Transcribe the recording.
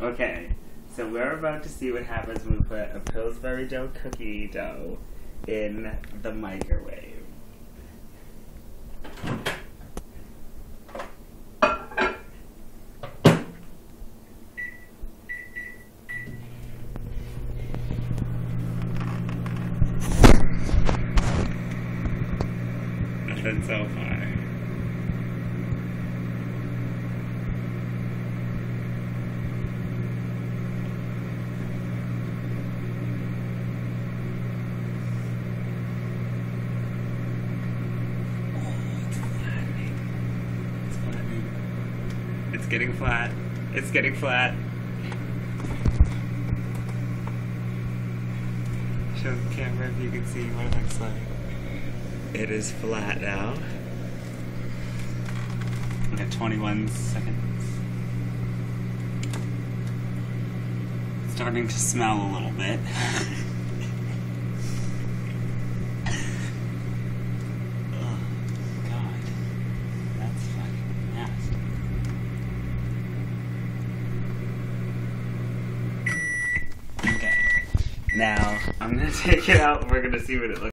Okay, so we're about to see what happens when we put a Pillsbury dough cookie dough in the microwave. Nothing so far. It's getting flat. It's getting flat. Show the camera if you can see what it looks like. It is flat now. We got 21 seconds. It's starting to smell a little bit. Now, I'm gonna take it out and we're gonna see what it looks like.